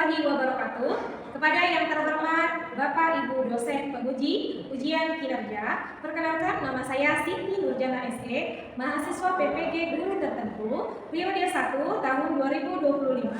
warahmatullahi wabarakatuh. Kepada yang terhormat Bapak Ibu dosen penguji ujian kinerja, perkenalkan nama saya Siti Nurjana SE, mahasiswa PPG Guru Tertentu, periode 1 tahun 2025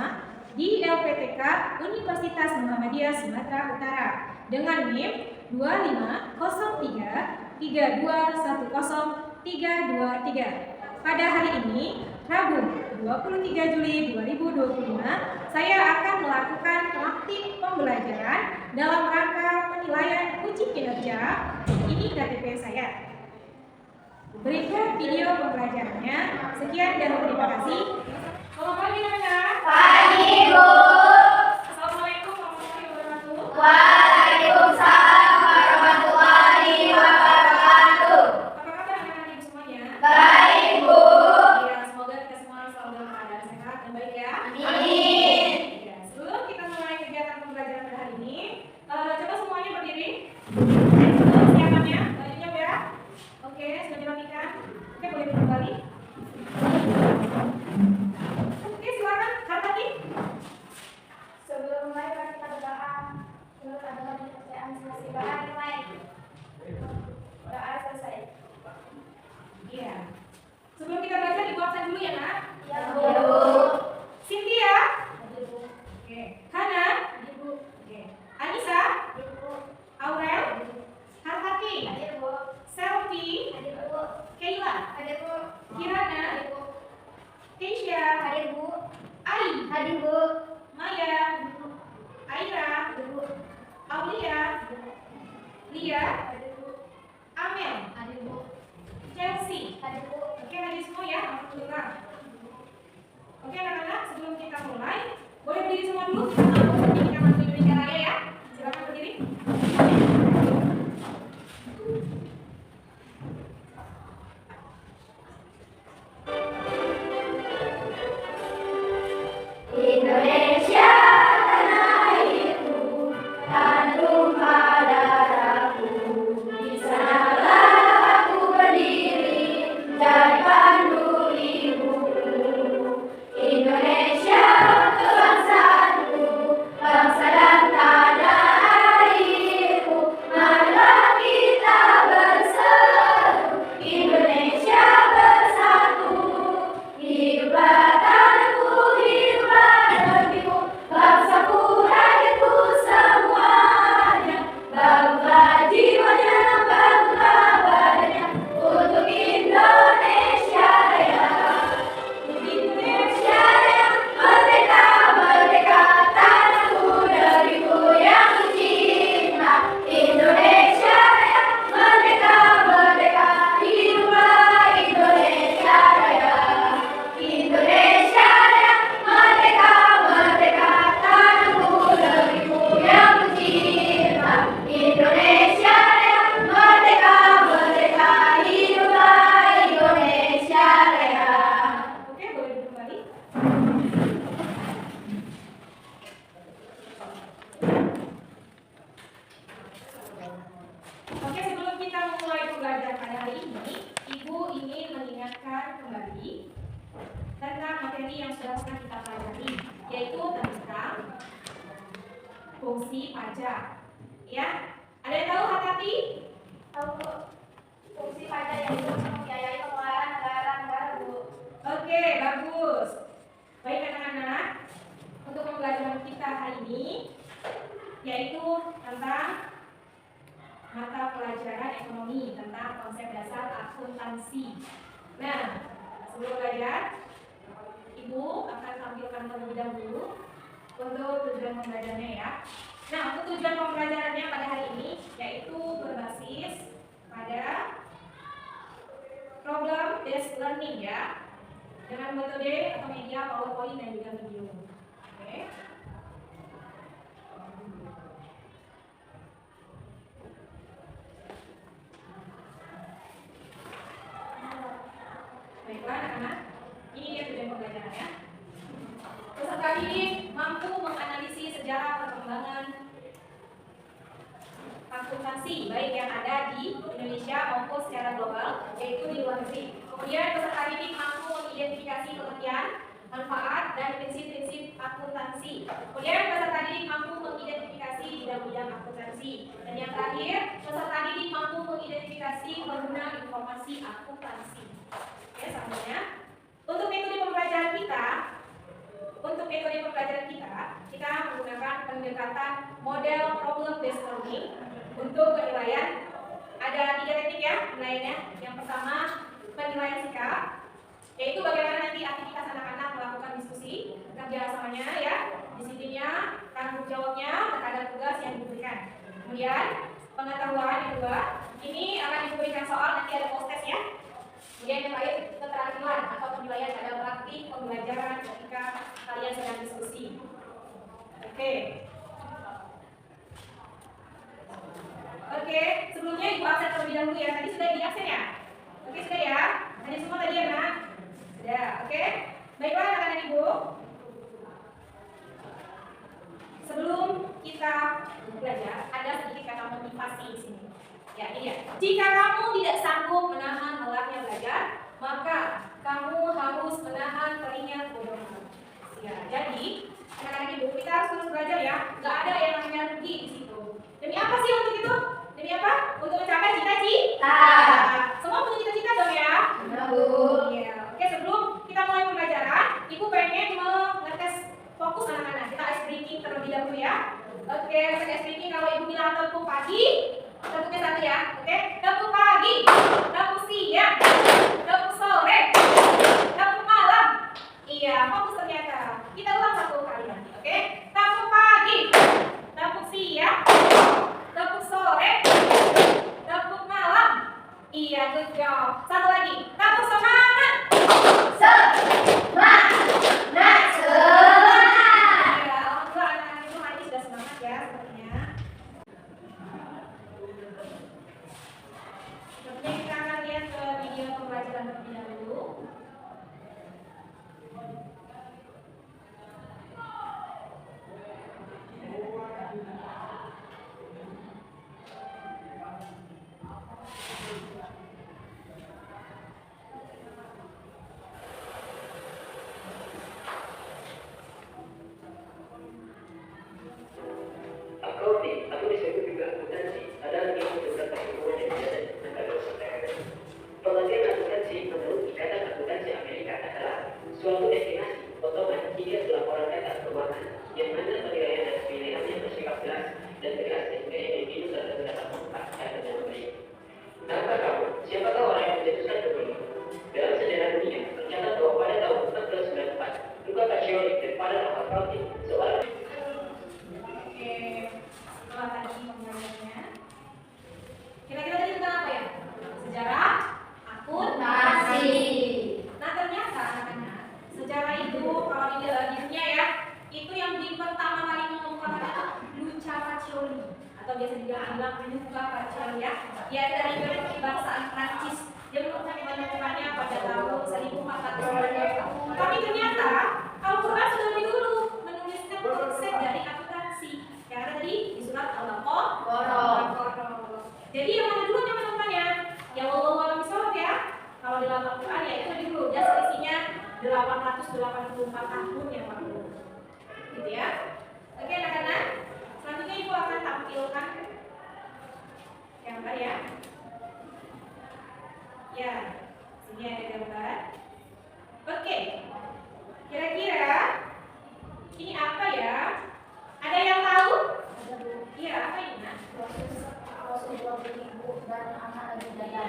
di LPTK Universitas Muhammadiyah Sumatera Utara dengan NIM 250332103323. Pada hari ini, Rabu 23 Juli 2025, saya akan melakukan praktik pembelajaran dalam rangka penilaian uji kinerja. Ini KTP saya. Berikut video pembelajarannya. Sekian dan terima kasih. Selamat pagi, anak-anak. Pagi, Bu. Assalamualaikum warahmatullahi wabarakatuh. Waalaikumsalam warahmatullahi wabarakatuh. Apa kabar anak-anak ibu semuanya? Baik, Bu. Ya, semoga kita semua selalu dalam keadaan sehat dan baik ya. Amin. Ya, sebelum kita mulai kegiatan pembelajaran pada hari ini, coba semuanya berdiri. Persiapannya, bajunya ya. Oke, sudah dirapikan. Oke, boleh kembali. Oke, silakan. Hartati. Sebelum mulai mari kita berdoa. Menurut agama dan kepercayaan masing-masing. Doa dimulai. Doa selesai. Iya. Sebelum kita belajar, ibu absen dulu ya, Nak. Ya, Bu. Cynthia. Hadir, Bu. Oke. Hana. Hadir, Bu. Oke. Anissa. Hadir, Bu. Aurel. Hartati. Hadir, Bu. Selfie. Hadir, Bu. Kayla. Hadir, Bu. Kirana. Hadir, Bu. Keisha. Hadir, Bu. Ai. Hadir, Bu. Maya. Aira. Hadir, Bu. Aulia. Lia. Hadir, Bu. Amel. Hadir, Bu. Chelsea. Hadir, Bu. Oke, hadir semua ya. Alhamdulillah. Oke, anak-anak, sebelum kita mulai, boleh berdiri semua dulu. Kita sambung pendidikan Mantu Indonesia Raya ya. Silakan berdiri. Indonesia tanah airku, tanah tumpah darahku. Di sanalah aku berdiri, jadi pandu ibuku. Indonesia kebangsaanku, bangsa dan tanah airku. Marilah kita berseru, Indonesia bersatu. Hiduplah tanahku, hiduplah negeriku, bangsaku, rakyatku semuanya. Bangunlah jiwanya, bangunlah badannya, untuk Indonesia Raya. Indonesia Raya, merdeka, merdeka, tanahku, negeriku yang kucinta. Indonesia Raya, merdeka, merdeka, hiduplah Indonesia Raya. Indonesia Raya, merdeka, merdeka, tanahku, negeriku yang kucinta. Indonesia Raya, merdeka, merdeka, hiduplah Indonesia Raya. Oke, boleh duduk kembali. Oke, sebelum kita memulai pembelajaran pada hari ini, Ibu ingin mengingatkan kembali tentang materi yang sudah pernah kita pelajari, yaitu tentang fungsi pajak. Ya, ada yang tahu Hatati? Tahu, Bu. Fungsi pajak yang itu membiayai pengeluaran negara, Bu. Oke, bagus. Baik anak-anak, untuk pembelajaran kita hari ini yaitu tentang mata pelajaran ekonomi, tentang konsep dasar akuntansi. Nah, sebelum belajar, Ibu akan tampilkan terlebih dahulu untuk tujuan pembelajarannya ya. Nah, untuk tujuan pembelajarannya pada hari ini yaitu berbasis pada problem based learning ya, dengan metode atau media PowerPoint dan juga video. Oke. Baiklah anak-anak, ini dia tujuan pembelajarannya. Peserta didik mampu menganalisis sejarah perkembangan akuntansi baik yang ada di Indonesia maupun secara global, yaitu di luar negeri. Kemudian peserta didik mampu mengidentifikasi pengertian manfaat dan prinsip-prinsip akuntansi. Kemudian peserta didik mampu mengidentifikasi bidang-bidang akuntansi. Dan yang terakhir, peserta didik mampu mengidentifikasi pengguna informasi akuntansi. Oke, selanjutnya untuk metode pembelajaran kita menggunakan pendekatan model problem based learning. Untuk penilaian ada 3 teknik ya penilaiannya. Yang pertama penilaian sikap, yaitu bagaimana nanti aktivitas anak-anak melakukan diskusi, kerjasamanya ya, disiplinnya, tanggung jawabnya terhadap tugas yang diberikan. Kemudian pengetahuan yang kedua, ini akan diberikan soal, nanti ada post test ya. Kemudian yang terakhir keterampilan atau penilaian pada praktik pembelajaran ketika kalian sedang diskusi. Oke, sebelumnya Ibu absen terlebih dahulu ya. Tadi sudah di absen ya? Oke, sudah ya? Hanya semua tadi ya, Nak? Sudah, oke? Baiklah anak-anak Ibu. Sebelum kita belajar, ada sedikit kata motivasi di sini. Ya, ini ya. Jika kamu tidak sanggup menahan melelahnya belajar, maka kamu harus menahan perihnya bodoh. Ya, jadi anak-anak Ibu, kita harus terus belajar ya. Gak ada yang namanya rugi di situ. Demi apa sih untuk itu? Demi apa? Untuk mencapai cita-cita. Semua punya cita-cita dong ya? Iya. Oke, sebelum kita mulai pembelajaran, Ibu pengen mengetes fokus anak-anak. Kita ice breaking terlebih dahulu ya. Oke, untuk ice breaking kalau Ibu bilang tepuk pagi, tepuknya satu ya. Oke, tepuk pagi, tepuk siang, tepuk sore, tepuk malam. Iya, fokus ternyata. Kita ulang satu kali lagi. Oke, tepuk pagi, tepuk siang, tepuk sore, tepuk malam. Iya, good job. Satu lagi, tepuk semangat. Semangat. Ya, alhamdulillah anak-anak itu hari ini sudah semangat ya sepertinya. Sepertinya kita akan lihat ke video pembelajaran terlebih dahulu. Accounting atau disebut juga akuntansi adalah ilmu tentang perhitungan dan biaya dan kadar serta. Pengertian akuntansi menurut Ikatan Akuntansi Amerika adalah suatu estimasi, potongan hingga pelaporan data keuangan yang mana penilaian dan pilihannya bersifat jelas dan tegas sehingga individu tertentu dapat memanfaatkan dengan baik. Tahukah kamu siapakah orang yang mencetuskan kemudian? Dalam sejarah dunia tercatat bahwa pada tahun 1494 Luca Pacioli dan pada accounting seorang Oke, setelah tadi pembelajarannya, kira-kira tadi tentang apa ya? Sejarah akuntansi. Nah ternyata anak-anak, sejarah itu kalau di dunia ya, itu yang pertama kali mengungkapkan itu Luca Pacioli atau biasa dibilang Luca Pacioli ya. Dia dari kebangsaan Prancis. Dia menemukannya pada tahun 1492. Tapi ternyata Al-Quran sudah lebih dulu menuliskan konsep dari akuntansi. Yang ada tadi di surat Al-Baqarah. Jadi yang mana dulu yang menemukannya? Ya wallahu a'lam bishawab ya. Kalau di dalam Al-Quran ya itu lebih dulu. Dan selisihnya 884 tahun yang lalu. Gitu ya. Oke anak-anak. Selanjutnya Ibu akan tampilkan gambar ya. Ya, sini ada gambar. Oke. Kira-kira ini apa ya? Ada yang tahu? Iya, apa ini? Nah?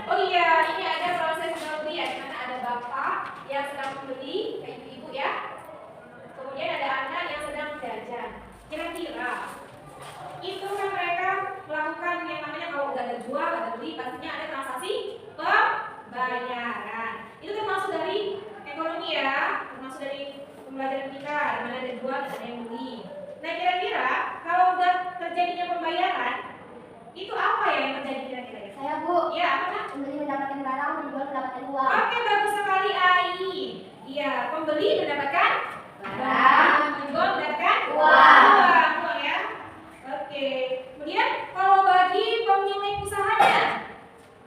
Oh iya, ini ada proses jual beli ya, di mana ada bapak yang sedang membeli, ibu-ibu ya. Kemudian ada anak yang sedang jajan. Kira-kira itu kan mereka melakukan yang namanya kalau nggak ada jual, nggak ada beli, pastinya ada transaksi pembayaran. Itu termasuk dari ekonomi ya, termasuk dari pembelajaran kita, di mana ada jual dan ada yang beli. Nah kira-kira kalau udah terjadinya pembayaran, itu apa ya yang terjadi kira-kira? Saya Bu. Ya, apa kan? Pembeli mendapatkan barang, penjual mendapatkan uang. Oke, bagus sekali Ai. Iya, pembeli mendapatkan barang, penjual mendapatkan uang ya. Oke. Kemudian kalau bagi pemilik usahanya,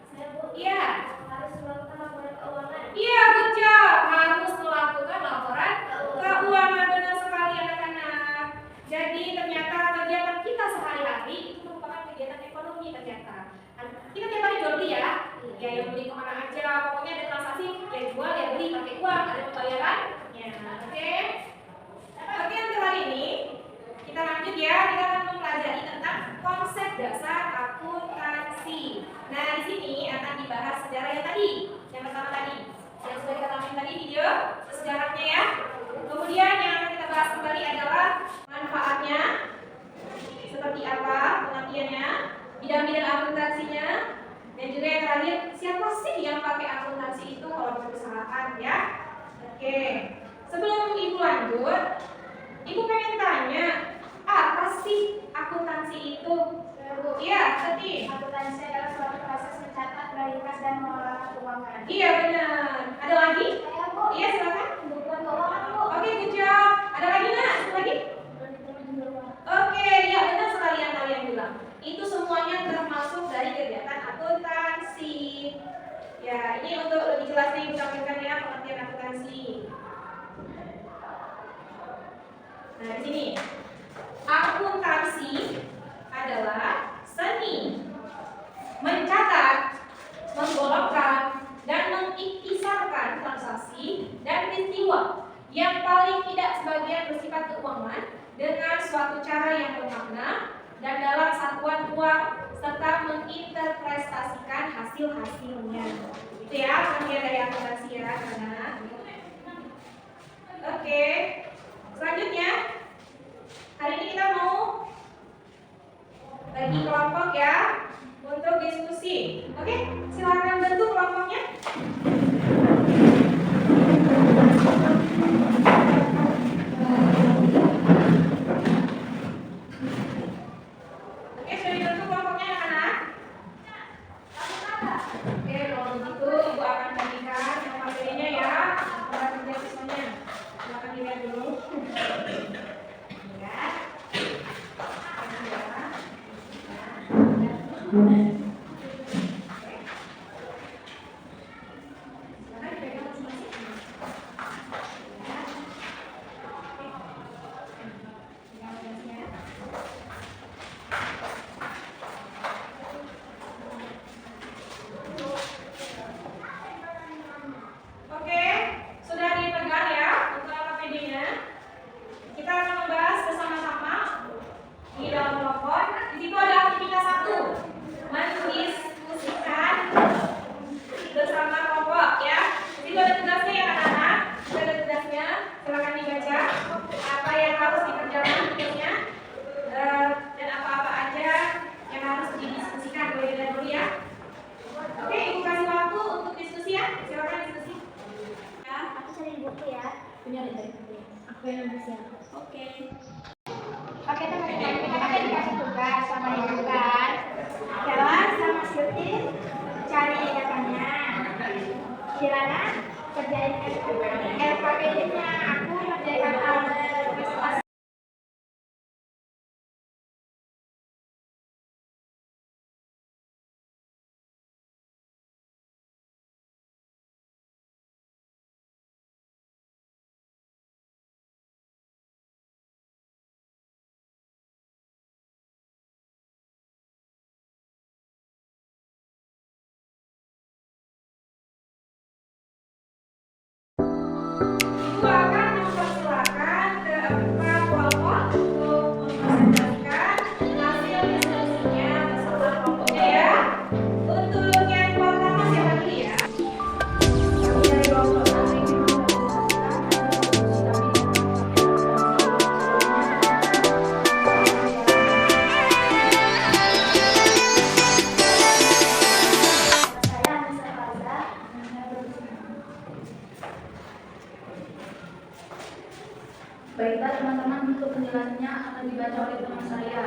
Saya Bu. iya. Harus melakukan laporan keuangan. Iya, good job. Harus melakukan laporan kegiatan ekonomi ternyata. Kita tiap hari jual beli ya, ya yang beli kemana aja, pokoknya ada transaksi, ya jual, ya beli pakai uang, ada pembayarannya. Oke, untuk hari ini kita lanjut ya, kita akan mempelajari tentang konsep dasar akuntansi. Nah, di sini akan dibahas sejarah yang tadi, yang pertama tadi, yang sudah kita tampilkan tadi video sejarahnya ya. Kemudian yang akan kita bahas kembali adalah manfaatnya, seperti apa pengertiannya, bidang-bidang akuntansinya, dan juga yang terakhir siapa sih yang pakai akuntansi itu kalau perusahaan ya. Oke, sebelum ibu lanjut, ibu pengen tanya, apa sih akuntansi itu? Iya, tadi. Akuntansi adalah suatu proses mencatat, merikas, dan mengelola keuangan. Iya benar. Ada lagi? Saya Bu. Iya silakan. Bukan keuangan Bu. Oke, good job. Ada lagi nggak? Satu lagi? Oke, ya benar sekali yang kalian bilang. Itu semuanya termasuk dari kegiatan akuntansi. Ya, ini untuk lebih jelasnya ibu tampilkan ya pengertian akuntansi. Nah, di sini akuntansi adalah seni mencatat, menggolongkan, dan mengiktisarkan transaksi dan peristiwa yang paling tidak sebagian bersifat keuangan dengan suatu cara yang bermakna dan dalam satuan uang serta menginterpretasikan hasil-hasilnya. Itu ya pengertian dari akuntansi ya, anak. Oke, selanjutnya hari ini kita mau bagi kelompok ya untuk diskusi. Oke, silakan bentuk kelompoknya. Oke, sudah dibentuk kelompoknya anak-anak? Oke, kalau begitu ibu akan bagikan yang materinya ya, para kerja siswanya. Silakan dilihat dulu. Ya. Oke, sudah dipegang ya untuk APD-nya. Kita akan membahas bersama-sama di dalam kelompok. Di situ ada aktivitas 1, mendiskusikan bersama kelompok ya. Di situ ada tugasnya ya anak-anak. Sudah ada tugasnya. Silakan dibaca apa yang harus dikerjakan tugasnya dan apa-apa aja yang harus didiskusikan. Boleh dilihat dulu ya. Oke, ibu kasih waktu untuk diskusi ya. Silakan diskusi. Ya, Aku cari buku ya. punya dari buku. Aku yang bisa. Oke. Oke teman-teman, kita akan dikasih tugas sama ibu kan. Jalan sama Silti, cari datanya. Silana kerjain LKPD-nya. Aku kerjakan presentasi. Ibu akan mempersilakan keempat kelompok untuk mempresentasikan hasil diskusinya bersama kelompoknya ya. Untuk yang pertama siapa dulu ya? Dari kelompok kami Saya Anissa Faza. Baiklah teman-teman, untuk penjelasannya akan dibaca oleh teman saya.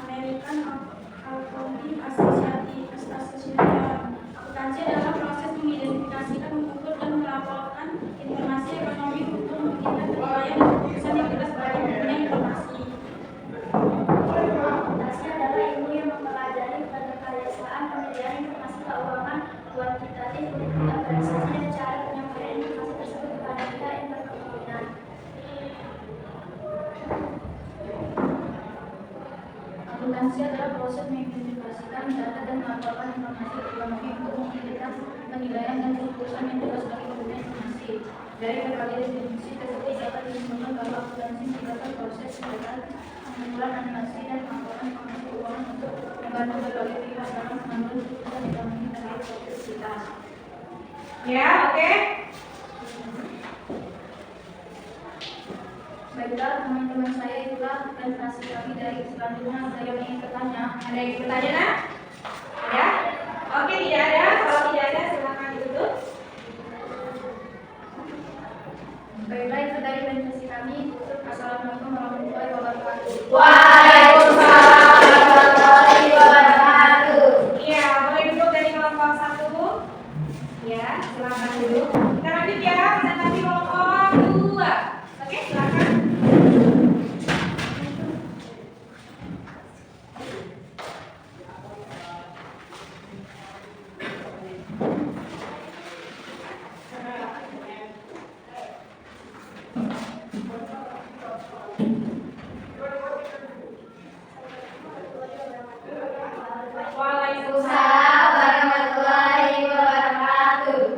American Accounting Association. Akuntansi adalah proses mengidentifikasikan, mengukur, dan melaporkan informasi ekonomi untuk membikin penilaian dan keputusan yang jelas bagi pengguna informasi. Akuntansi adalah ilmu yang mempelajari penekayaan pemilihan informasi keuangan kuantitatif untuk organisasi dan cara penyampaian informasi tersebut kepada proses mengidentifikasikan data dan melaporkan informasi ekonomi untuk memudahkan penilaian dan keputusan yang jelas bagi pengguna informasi. Dari berbagai definisi tersebut dapat disimpulkan bahwa akuntansi merupakan proses pengumpulan animasi dan melaporkan informasi keuangan untuk membantu berbagai pihak dalam mengambil keputusan ekonomi terkait proses kita. Ya, oke. Baiklah teman-teman saya, itulah presentasi kami. Dari selanjutnya ada yang ingin bertanya. Ada yang bertanya, nak? Ada? Oke, tidak ada. Kalau tidak ada, silakan ditutup. Baiklah, itu dari presentasi kami. Tutup. Assalamualaikum warahmatullahi wabarakatuh. Waalaikumsalam warahmatullahi wabarakatuh. Iya, boleh duduk dari kelompok 1. Ya, silakan duduk. Kita lanjut ya, presentasi kelompok 2. Oke, silakan. Waalaikumsalam warahmatullahi wabarakatuh.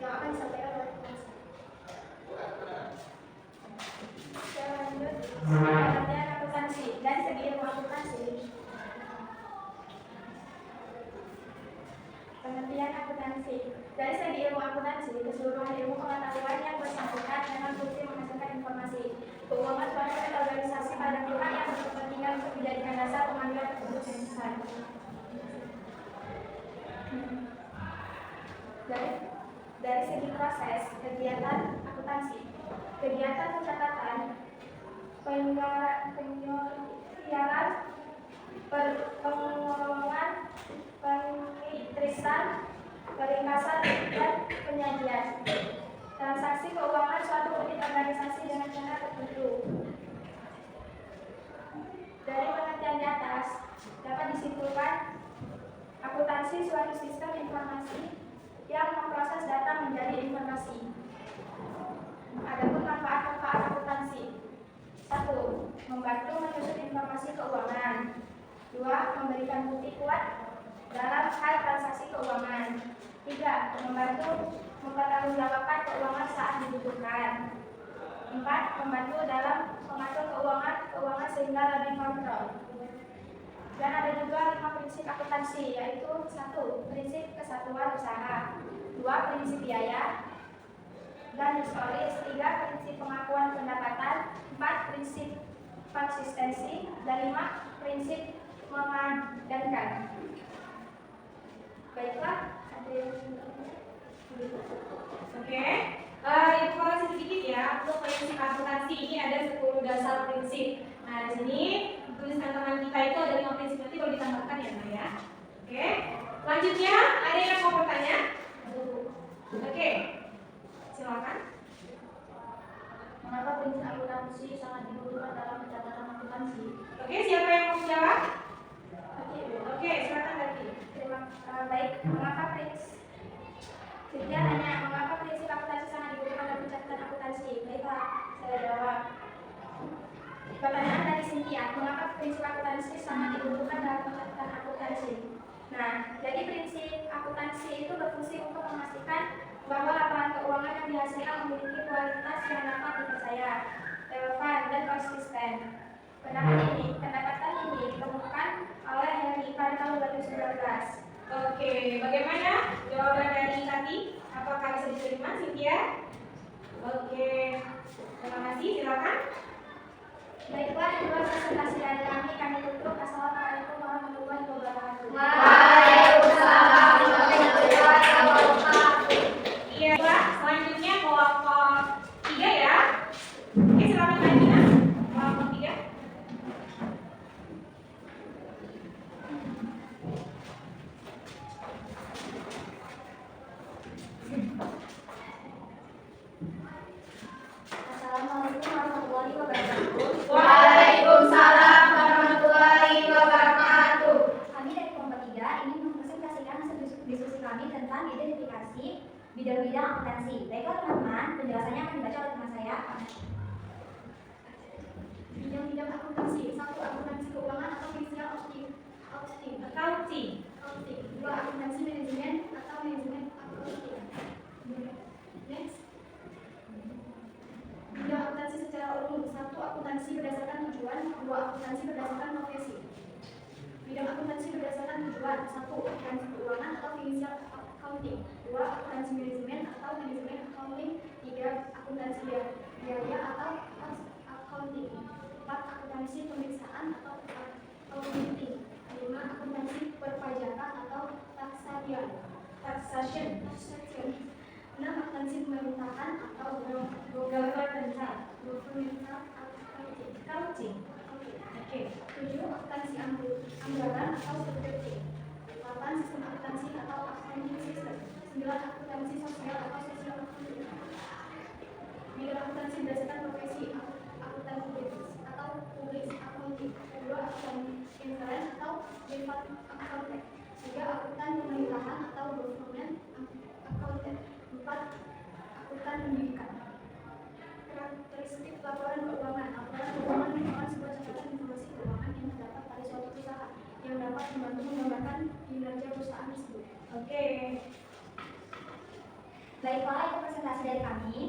Yang akan disampaikan oleh penelitian akuntansi dan segi ilmu akuntansi. Pengertian akuntansi. Dari segi ilmu akuntansi, keseluruhan ilmu pengetahuan yang bersangkutan dengan fungsi menghasilkan informasi, keuangan suatu organisasi pada pihak yang berkepentingan untuk dijadikan dasar pengambilan keputusan. Dari segi proses kegiatan akuntansi, kegiatan pencatatan, penyiaran, pengolahan, pengitrisan, peringkasan, dan penyajian. Transaksi keuangan suatu unit organisasi dengan cara tertentu. Dari pengertian di atas dapat disimpulkan akuntansi suatu sistem informasi yang memproses data menjadi informasi. Adapun manfaat-manfaat akuntansi: 1. Membantu menyusun informasi keuangan. 2. Memberikan bukti kuat dalam hal transaksi keuangan. 3. Membantu mempertanggungjawabkan keuangan saat dibutuhkan. 4. Membantu dalam mengatur keuangan sehingga lebih kontrol. Dan ada juga 5 prinsip akuntansi, yaitu 1. Prinsip kesatuan usaha. 2. Prinsip biaya dan historis. 3. Prinsip pengakuan pendapatan. 4. Prinsip konsistensi. Dan 5. Prinsip memadankan. Baiklah, ada yang Oke. Informasi sedikit ya untuk prinsip akuntansi. Ini ada 10 dasar prinsip. Nah, di sini tulisan teman kita itu ada 5 prinsip, nanti kalau ditambahkan ya, Mbak ya. Oke. Selanjutnya ada yang mau bertanya? Oke. Silakan. Mengapa prinsip akuntansi sangat dibutuhkan dalam pencatatan akuntansi? Oke, siapa yang mau jawab? Oke, silakan lagi. baik. Mengapa prinsip akuntansi sangat dibutuhkan dalam pencatatan akuntansi? Baiklah, saya jawab. Pertanyaan dari Cynthia, mengapa prinsip akuntansi sangat dibutuhkan dalam pencatatan akuntansi? Nah, jadi prinsip akuntansi itu berfungsi untuk memastikan bahwa laporan keuangan yang dihasilkan memiliki kualitas yang dapat dipercaya, relevan, dan konsisten. Pendapatan ini ditemukan oleh Heri pada tahun 2019. Oke, bagaimana jawaban dari Tati? Apakah bisa diterima, Cynthia? Oke, terima kasih. Silakan. Baiklah, itulah presentasi dari kami tutup. Assalamualaikum warahmatullahi wabarakatuh. Waalaikumsalam warahmatullahi wabarakatuh. Iya, selanjutnya kelompok 3 ya. Oke, silakan lagi ya. Kelompok 3. Assalamualaikum warahmatullahi wabarakatuh. Waalaikumsalam warahmatullahi wabarakatuh. Kami dari kelompok 3 ingin mempresentasikan diskusi kami tentang identifikasi bidang-bidang akuntansi. Baiklah teman-teman, penjelasannya akan dibaca oleh teman saya. Bidang-bidang akuntansi. 1. Akuntansi keuangan atau financial accounting. 2. Akuntansi manajemen atau manajemen accounting. Next. Bidang akuntansi secara umum. 1. Akuntansi berdasarkan tujuan. 2. Akuntansi berdasarkan profesi. Bidang akuntansi berdasarkan tujuan. 1. Akuntansi keuangan atau financial accounting. 2. Akuntansi manajemen atau manajemen accounting. 3. Akuntansi biaya atau cost accounting. 4. Akuntansi pemeriksaan atau auditing. 5. Akuntansi perpajakan atau taxation. 6. Akuntansi pemerintahan atau governmental accounting. Oke. 7. Akuntansi anggaran atau budgeting. 8. Sistem akuntansi atau accounting system. 9. Akuntansi sosial atau social accounting. Bidang akuntansi berdasarkan profesi. Akuntan publik atau public accounting. 2. Akuntan intern atau private accountant. 3. Akuntan pemerintahan atau government accountant. 4. Akuntan pendidikan. Karakteristik laporan keuangan. Laporan keuangan merupakan sebuah catatan informasi keuangan yang terdapat pada suatu perusahaan yang dapat membantu menggambarkan kinerja perusahaan tersebut. Oke. Baiklah, itu presentasi dari kami.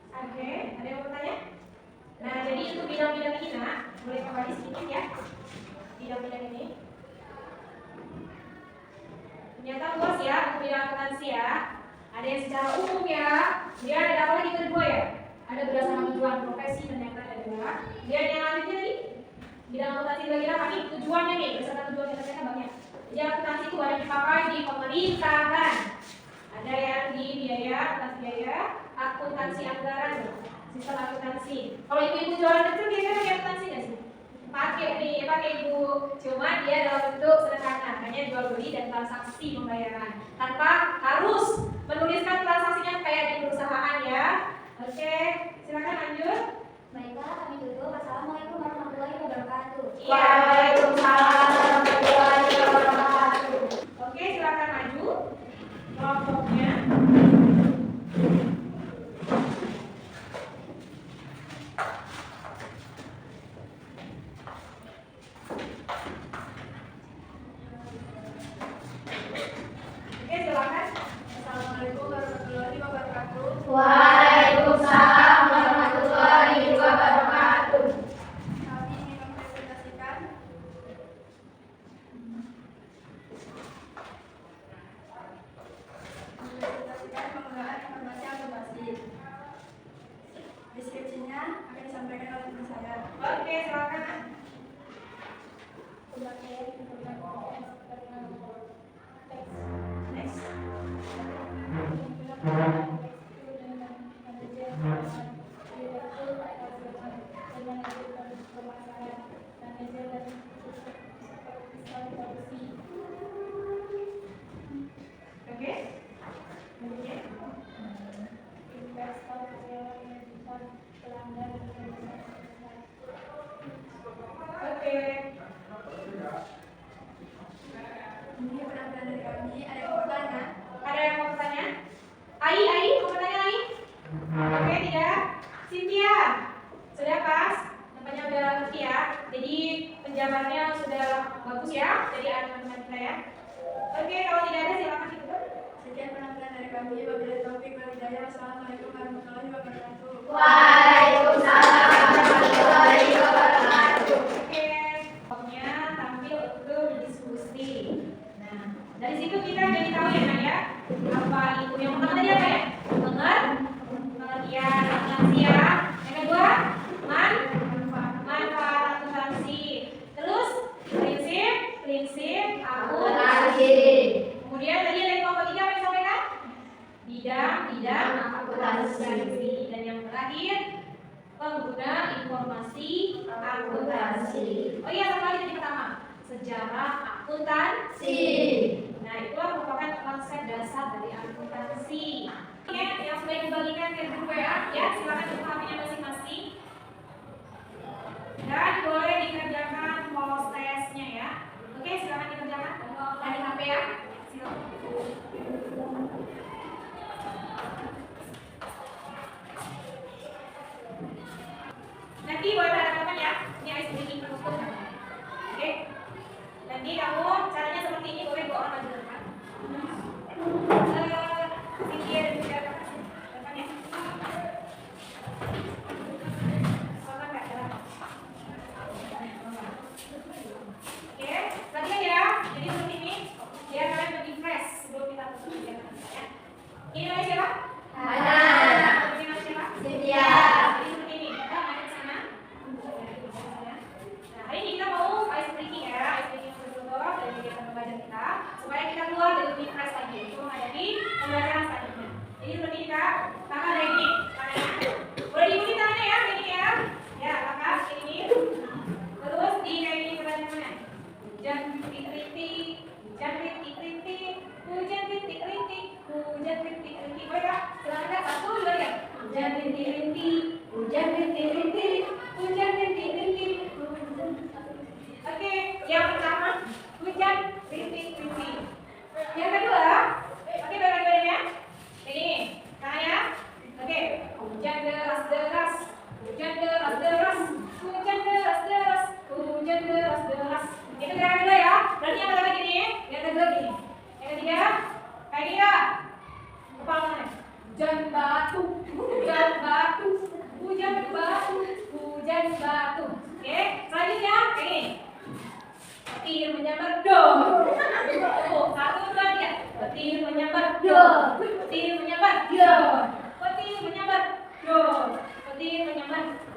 Oke, ada yang mau bertanya? Nah, jadi untuk bidang-bidang ini, nak, boleh kembali sedikit ya. Bidang-bidang ini. Ternyata luas ya untuk bidang akuntansi ya. Ada yang secara umum ya. Dia ada apa lagi kedua ya? Ada berdasarkan tujuan profesi dan yang ada dua. Dia yang lanjutnya tadi bidang akuntansi bagian apa nih? Tujuannya nih, berdasarkan tujuan kita ternyata banyak. Jadi akuntansi itu ada dipakai di pemerintahan. Ada yang di biaya, akuntansi biaya, akuntansi anggaran, sistem akuntansi. Kalau ibu-ibu jualan kecil biasanya pakai akuntansi nggak sih? Pakai ibu, cuma dia dalam bentuk sederhana, hanya jual beli dan transaksi pembayaran tanpa harus menuliskan transaksinya kayak di perusahaan ya. Oke, silakan lanjut. Baiklah, kami tutup. Assalamualaikum warahmatullahi wabarakatuh. Waalaikumsalam warahmatullahi wabarakatuh. Oke, silakan maju kelompoknya. Oke, silakan. Assalamualaikum warahmatullahi wabarakatuh. Waalaikumsalam warahmatullahi wabarakatuh. Kami ingin mempresentasikan penggunaan informasi akuntansi. Deskripsinya akan disampaikan oleh teman saya. Oke, silakan. Next. Oke. Oke. Ini penampilan dari kami. Ada yang mau bertanya? Ada yang mau bertanya? Ai, mau bertanya Ai? Oke, tidak. Cynthia, sudah pas? Nampaknya udah ngerti ya. Jadi penjabarannya sudah bagus ya. Jadi ada teman-teman kita ya. Oke, kalau tidak ada silakan ditutup. Sekian penampilan dari kami. Wabillahi taufiq wal hidayah. Wassalamualaikum warahmatullahi wabarakatuh. Waalaikumsalam warahmatullahi wabarakatuh. Oke, pokoknya tampil untuk diskusi. Nah, dari situ kita jadi tahu ya Nak ya. Apa itu yang pertama tadi apa ya? Pengertian akuntansi ya. Yang kedua, manfaat akuntansi. Terus prinsip akuntansi. Kemudian tadi ada kelompok tiga apa yang disampaikan? Bidang akuntansi. Dan yang terakhir, pengguna informasi akuntansi. Oh iya, satu lagi tadi pertama, sejarah akuntansi. Nah, itulah merupakan konsep dasar dari akuntansi. Oke, yang sudah dibagikan ke grup WA, ya silakan buka HP-nya masing-masing. Dan boleh dikerjakan post testnya ya. Oke, silakan dikerjakan dari HP ya. Silakan.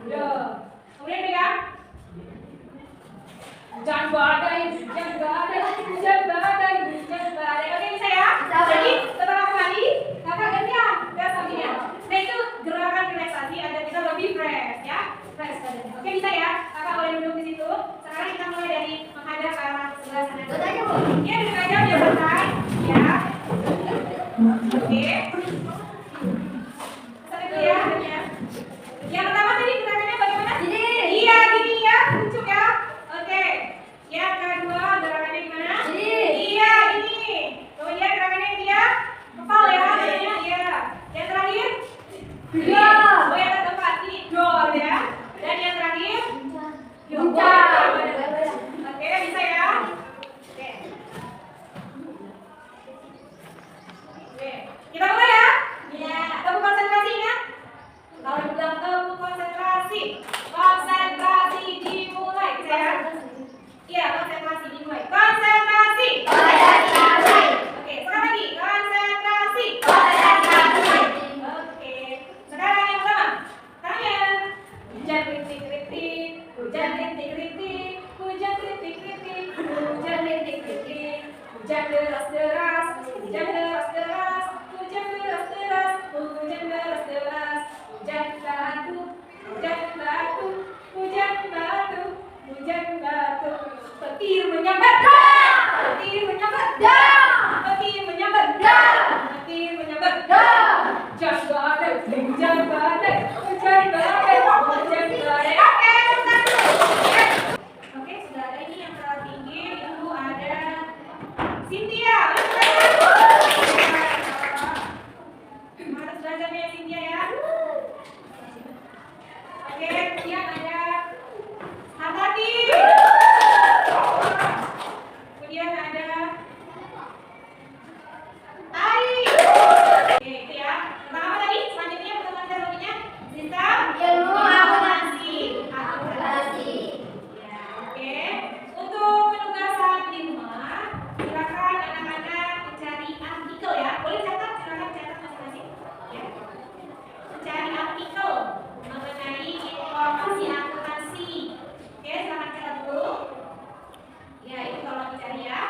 Belum. Kemudian pegang. Hujan badai, hujan badai, hujan badai, hujan badai. Oke, bisa ya? Jadi setelah aku mandi, kakak gantian ke sampingnya. Nah itu gerakan relaksasi agar kita lebih fresh ya. Fresh badannya. Oke, bisa ya? Kakak boleh duduk di situ. Sekarang kita mulai dari menghadap ke arah sebelah sana. Ya, duduk aja biar santai. Ya. Oke. Sampai dulu ya. Yang pertama tadi gerakannya bagaimana? Iya, gini ya, tunjuk ya. Oke. Yang kedua gerakannya gimana? Iya, ini. Kemudian gerakannya dia kepal ya, iya. Yang terakhir? Iya. Oh, yang keempat ini dor ya. Dan yang terakhir? Guncang. Oke, bisa ya? Oke. Oke. Kita mulai ya? Iya. Kamu konsentrasi ya? Kalau dibilang temu konsentrasi, konsentrasi dimulai, bisa ya? Iya, konsentrasi dimulai. Konsentrasi. Oke, sekali lagi, konsentrasi. Oke, sekarang yang pertama, tangan. Hujan kritik-kritik, hujan kritik-kritik, hujan kritik-kritik, hujan kritik-kritik, hujan deras-deras, hujan deras-deras, hujan deras-deras, hujan deras-deras. Hujan batu, hujan batu, hujan batu, hujan batu. Petir menyambar, petir menyambar, petir menyambar, petir menyambar. Hujan badai, hujan badai, hujan badai, hujan badai. Oke, satu. Oke, sudah ada ini yang terlalu tinggi. Itu ada Cynthia. Harus belajarnya Cynthia ya. Oke, kemudian ada Hatati. Kemudian ada Ai. Oke, itu ya. Tentang apa tadi? Selanjutnya pertemuan teknologinya sistem ilmu akuntansi. Ya, oke. Untuk penugasan di rumah, silakan anak-anak mencari artikel ya. Boleh catat, silakan catat masing-masing. Ya. Mencari artikel mengenai informasi akuntansi. Oke, silakan catat dulu. Ya, itu tolong dicari ya.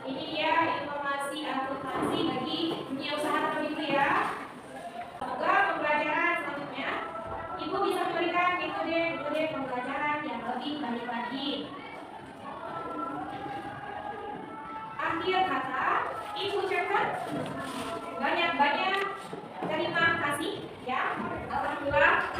Ini dia informasi akuntansi bagi dunia usaha terlebih dulu ya. Semoga pembelajaran selanjutnya Ibu bisa memberikan metode pembelajaran yang lebih baik. Akhir kata, Ibu ucapkan banyak-banyak terima kasih ya. Alhamdulillah.